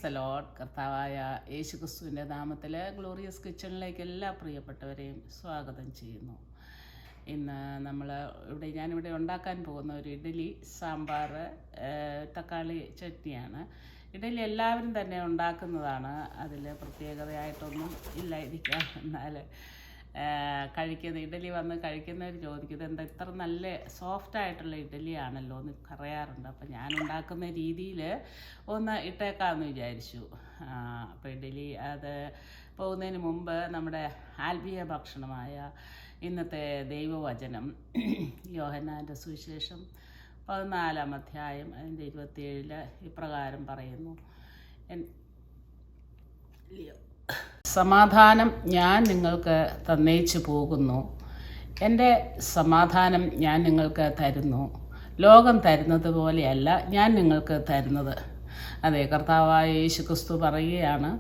Praise the Lord. കർത്താവായ യേശുക്രിസ്തുവിൻ്റെ നാമത്തിൽ ഗ്ലോറിയസ് കിച്ചണിലേക്ക് എല്ലാ പ്രിയപ്പെട്ടവരെയും സ്വാഗതം ചെയ്യുന്നു. ഇന്ന് ഞാനിവിടെ ഉണ്ടാക്കാൻ പോകുന്ന ഒരു ഇഡ്ഡലി സാമ്പാർ തക്കാളി ചട്നിയാണ്. ഇഡ്ഡലി എല്ലാവരും തന്നെ ഉണ്ടാക്കുന്നതാണ്, അതിൽ പ്രത്യേകതയായിട്ടൊന്നും ഇല്ലായിരിക്കാം. എന്നാൽ ഇഡ്ഡലി വന്ന് കഴിക്കുന്നവർ ചോദിക്കുന്നത് എന്താ ഇത്ര നല്ല സോഫ്റ്റായിട്ടുള്ള ഇഡ്ഡലിയാണല്ലോ എന്ന് പറയാറുണ്ട്. അപ്പം ഞാൻ ഉണ്ടാക്കുന്ന രീതിയിൽ ഒന്ന് ഇട്ടേക്കാമെന്ന് വിചാരിച്ചു. അപ്പോൾ ഇഡ്ഡലി അത് പോകുന്നതിന് മുമ്പ് നമ്മുടെ ആത്മീയ ഭക്ഷണമായ ഇന്നത്തെ ദൈവവചനം യോഹന്നാൻ്റെ സുവിശേഷം 14-ാം അധ്യായം അതിൻ്റെ 27 ഇപ്രകാരം പറയുന്നു: സമാധാനം ഞാൻ നിങ്ങൾക്ക് തന്നേച്ചു പോകുന്നു, എൻ്റെ സമാധാനം ഞാൻ നിങ്ങൾക്ക് തരുന്നു. ലോകം തരുന്നത് പോലെയല്ല ഞാൻ നിങ്ങൾക്ക് തരുന്നത്. അതെ, കർത്താവായ യേശുക്രിസ്തു പറയുകയാണ്,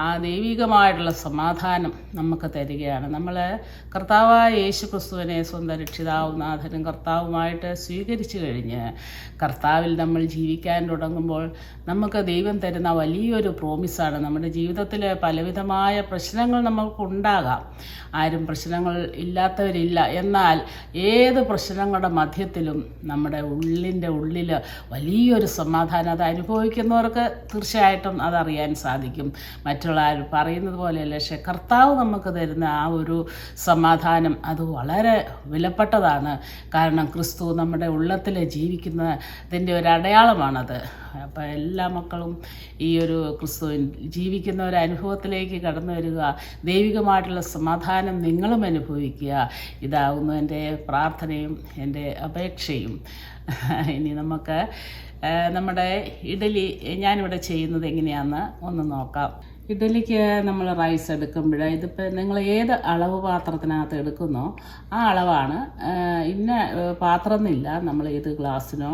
ആ ദൈവികമായിട്ടുള്ള സമാധാനം നമുക്ക് തരികയാണ്. നമ്മൾ കർത്താവായ യേശുക്രിസ്തുവിനെ സ്വന്തം രക്ഷിതാവും നാഥനും കർത്താവുമായിട്ട് സ്വീകരിച്ചു കഴിഞ്ഞ് കർത്താവിൽ നമ്മൾ ജീവിക്കാൻ തുടങ്ങുമ്പോൾ നമുക്ക് ദൈവം തരുന്ന വലിയൊരു പ്രോമിസാണ്. നമ്മുടെ ജീവിതത്തിൽ പലവിധമായ പ്രശ്നങ്ങൾ നമുക്കുണ്ടാകാം, ആരും പ്രശ്നങ്ങൾ ഇല്ലാത്തവരില്ല. എന്നാൽ ഏത് പ്രശ്നങ്ങളുടെ മധ്യത്തിലും നമ്മുടെ ഉള്ളിൽ വലിയൊരു സമാധാനം, അത് അനുഭവിക്കുന്നവർക്ക് തീർച്ചയായിട്ടും അതറിയാൻ സാധിക്കും. മറ്റുള്ള ആരും പറയുന്നത് പോലെയല്ല, പക്ഷേ കർത്താവ് നമുക്ക് തരുന്ന ആ ഒരു സമാധാനം അത് വളരെ വിലപ്പെട്ടതാണ്. കാരണം ക്രിസ്തു നമ്മുടെ ഉള്ളത്തിൽ ജീവിക്കുന്നതിൻ്റെ ഒരു അടയാളമാണത്. അപ്പോൾ എല്ലാ മക്കളും ഈ ഒരു ക്രിസ്തു ജീവിക്കുന്ന ഒരു അനുഭവത്തിലേക്ക് കടന്നു വരിക, ദൈവികമായിട്ടുള്ള സമാധാനം നിങ്ങളും അനുഭവിക്കുക. ഇതാകുന്നു എൻ്റെ പ്രാർത്ഥനയും എൻ്റെ അപേക്ഷയും. ഇനി നമുക്ക് നമ്മുടെ ഇഡ്ഡലി ഞാനിവിടെ ചെയ്യുന്നത് എങ്ങനെയാണെന്ന് ഒന്ന് നോക്കാം. ഇഡ്ഡലിക്ക് നമ്മൾ റൈസ് എടുക്കുമ്പോൾ ഇതിപ്പോൾ നിങ്ങൾ ഏത് അളവ് പാത്രത്തിനകത്ത് എടുക്കുന്നോ ആ അളവാണ്. ഇന്ന പാത്രം എന്നില്ല, നമ്മൾ ഏത് ഗ്ലാസ്സിനോ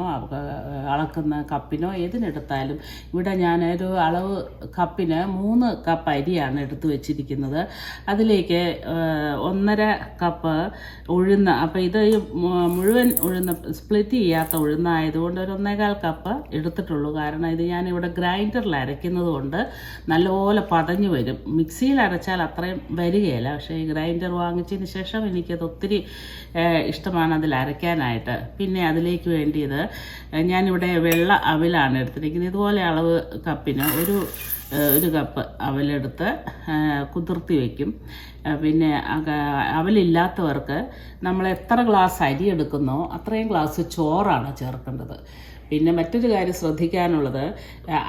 അളക്കുന്ന കപ്പിനോ ഏതിനെടുത്താലും. ഇവിടെ ഞാനൊരു അളവ് കപ്പിന് 3 കപ്പ് അരിയാണ് എടുത്തു വെച്ചിരിക്കുന്നത്. അതിലേക്ക് 1.5 കപ്പ് ഉഴുന്ന്. അപ്പോൾ ഇത് മുഴുവൻ ഉഴുന്ന്, സ്പ്ലിറ്റ് ചെയ്യാത്ത ഉഴുന്നായതുകൊണ്ട് ഒരു 1.25 കപ്പ് എടുത്തിട്ടുള്ളൂ. കാരണം ഇത് ഞാനിവിടെ ഗ്രൈൻഡറിൽ അരയ്ക്കുന്നത് കൊണ്ട് നല്ലപോലെ പതഞ്ഞു വരും. മിക്സിയിൽ അരച്ചാൽ അത്രയും വരികയില്ല. പക്ഷേ ഈ ഗ്രൈൻഡർ വാങ്ങിച്ചതിന് ശേഷം എനിക്കത് ഒത്തിരി ഇഷ്ടമാണ് അതിൽ അരയ്ക്കാനായിട്ട്. പിന്നെ അതിലേക്ക് വേണ്ടിയത് ഞാനിവിടെ വെള്ള അവിലാണ് എടുത്തിരിക്കുന്നത്. ഇതുപോലെ അളവ് കപ്പിന് ഒരു കപ്പ് അവലെടുത്ത് കുതിർത്തി വയ്ക്കും. പിന്നെ അവലില്ലാത്തവർക്ക് നമ്മൾ എത്ര ഗ്ലാസ് അരി എടുക്കുന്നോ അത്രയും ഗ്ലാസ് ചോറാണ് ചേർക്കേണ്ടത്. പിന്നെ മറ്റൊരു കാര്യം ശ്രദ്ധിക്കാനുള്ളത്,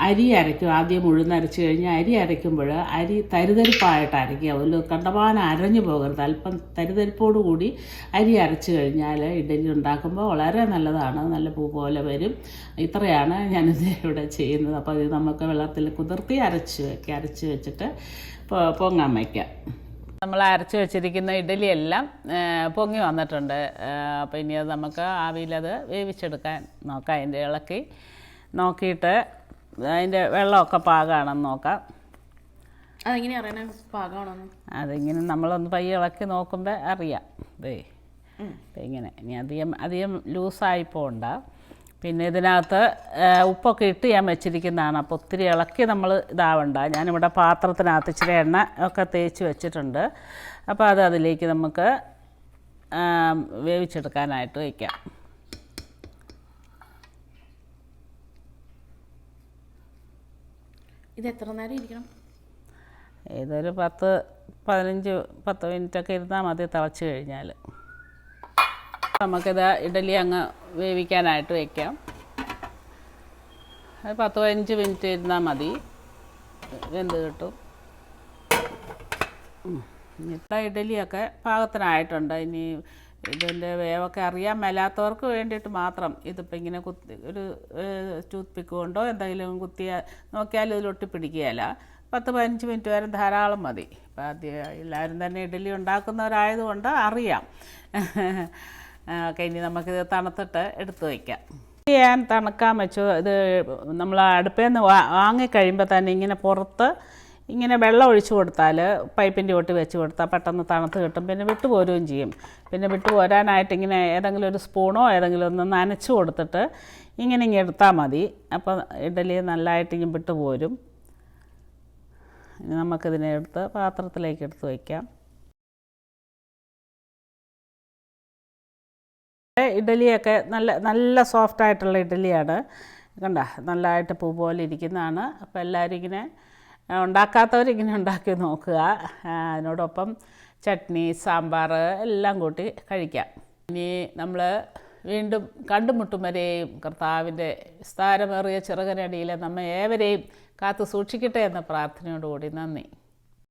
അരി അരയ്ക്കും. ആദ്യം ഉഴുന്നരച്ച് കഴിഞ്ഞ് അരി അരയ്ക്കുമ്പോൾ അരി തരിതരിപ്പായിട്ട് അരയ്ക്കുക. അതിൽ കണ്ടമാനം അരഞ്ഞു പോകരുത്. അല്പം തരിതരിപ്പോടു കൂടി അരി അരച്ച് കഴിഞ്ഞാൽ ഇഡ്ഡലി ഉണ്ടാക്കുമ്പോൾ വളരെ നല്ലതാണ്, നല്ല പൂ പോലെ വരും. ഇത്രയാണ് ഞാനിത് ഇവിടെ ചെയ്യുന്നത്. അപ്പോൾ ഇത് നമുക്ക് വെള്ളത്തിൽ കുതിർത്തി അരച്ച് വെച്ചിട്ട് പൊങ്ങാൻ വയ്ക്കാം. നമ്മൾ അരച്ച് വെച്ചിരിക്കുന്ന ഇഡ്ഡലിയെല്ലാം പൊങ്ങി വന്നിട്ടുണ്ട്. അപ്പോൾ ഇനി അത് നമുക്ക് ആവിയിലത് വേവിച്ചെടുക്കാൻ നോക്കാം. അതിൻ്റെ ഇളക്കി നോക്കിയിട്ട് അതിൻ്റെ വെള്ളമൊക്കെ പാകമാണെന്ന് നോക്കാം. അതെങ്ങനെ അറിയണം പാകമാണെന്ന്? അതിങ്ങനെ നമ്മളൊന്ന് പയ്യെ ഇളക്കി നോക്കുമ്പോൾ അറിയാം. അപ്പം ഇങ്ങനെ ഇനി അധികം ലൂസായി പോകണ്ട. പിന്നെ ഇതിനകത്ത് ഉപ്പൊക്കെ ഇട്ട് ഞാൻ വെച്ചിരിക്കുന്നതാണ്. അപ്പോൾ ഒത്തിരി ഇളക്കി നമ്മൾ ഇതാവണ്ട. ഞാനിവിടെ പാത്രത്തിനകത്ത് ഇച്ചിരി എണ്ണ ഒക്കെ തേച്ച് വെച്ചിട്ടുണ്ട്. അപ്പോൾ അതിലേക്ക് നമുക്ക് വേവിച്ചെടുക്കാനായിട്ട് വയ്ക്കാം. ഇത് എത്ര നേരം ഇരിക്കണം? ഇതൊരു 10 മിനിറ്റൊക്കെ ഇരുന്നാൽ മതി. തിളച്ച് കഴിഞ്ഞാൽ നമുക്കിത് ഇഡ്ഡലി അങ്ങ് വേവിക്കാനായിട്ട് വയ്ക്കാം. 10-15 മിനിറ്റ് ഇരുന്നാൽ മതി, വെന്ത് കിട്ടും. ഇപ്പം ഇഡ്ഡലിയൊക്കെ പാകത്തിനായിട്ടുണ്ട്. ഇനി ഇതിൻ്റെ വേവൊക്കെ അറിയാൻ മേലാത്തവർക്ക് വേണ്ടിയിട്ട് മാത്രം ഇതിപ്പോൾ ഇങ്ങനെ ഒരു ടൂത്ത് പിക്ക് കൊണ്ടോ എന്തെങ്കിലും നോക്കിയാൽ ഇതിലൊട്ടി പിടിക്കുകയില്ല. 10-15 മിനിറ്റ് വരെ ധാരാളം മതി. ഇപ്പം എല്ലാവരും തന്നെ ഇഡ്ഡലി ഉണ്ടാക്കുന്നവരായതുകൊണ്ട് അറിയാം. ഓക്കെ, ഇനി നമുക്കിത് തണുത്തിട്ട് എടുത്ത് വയ്ക്കാം. ഞാൻ തണുക്കാൻ വെച്ചു. ഇത് നമ്മൾ അടുപ്പിൽ നിന്ന് വാങ്ങിക്കഴിയുമ്പോൾ തന്നെ ഇങ്ങനെ പുറത്ത് ഇങ്ങനെ വെള്ളം ഒഴിച്ചു കൊടുത്താൽ, പൈപ്പിൻ്റെ ഒട്ടി വെച്ച് കൊടുത്താൽ പെട്ടെന്ന് തണുത്ത് കിട്ടും. പിന്നെ വിട്ടുപോരുകയും ചെയ്യും. പിന്നെ വിട്ടുപോരാനായിട്ട് ഇങ്ങനെ ഏതെങ്കിലും ഒരു സ്പൂണോ ഏതെങ്കിലും ഒന്ന് നനച്ച് കൊടുത്തിട്ട് ഇങ്ങനെ എടുത്താൽ മതി. അപ്പോൾ ഇഡ്ഡലി നല്ലതായിട്ട് വിട്ടുപോരും. ഇനി നമുക്കിതിനെ എടുത്ത് പാത്രത്തിലേക്ക് എടുത്ത് വയ്ക്കാം. ഇഡ്ഡലിയൊക്കെ നല്ല സോഫ്റ്റായിട്ടുള്ള ഇഡ്ഡലിയാണ്. കണ്ട നല്ലതായിട്ട് പൂ പോലെ ഇരിക്കുന്നതാണ്. അപ്പോൾ എല്ലാവരും ഇങ്ങനെ ഉണ്ടാക്കാത്തവരിങ്ങനെ ഉണ്ടാക്കി നോക്കുക. അതിനോടൊപ്പം ചട്നി, സാമ്പാർ എല്ലാം കൂട്ടി കഴിക്കാം. ഇനി നമ്മൾ വീണ്ടും കണ്ടുമുട്ടും വരെയും കർത്താവിൻ്റെ വിസ്താരമേറിയ ചിറകനടിയിൽ നമ്മെ ഏവരെയും കാത്തു സൂക്ഷിക്കട്ടെ എന്ന പ്രാർത്ഥനയോടുകൂടി നന്ദി.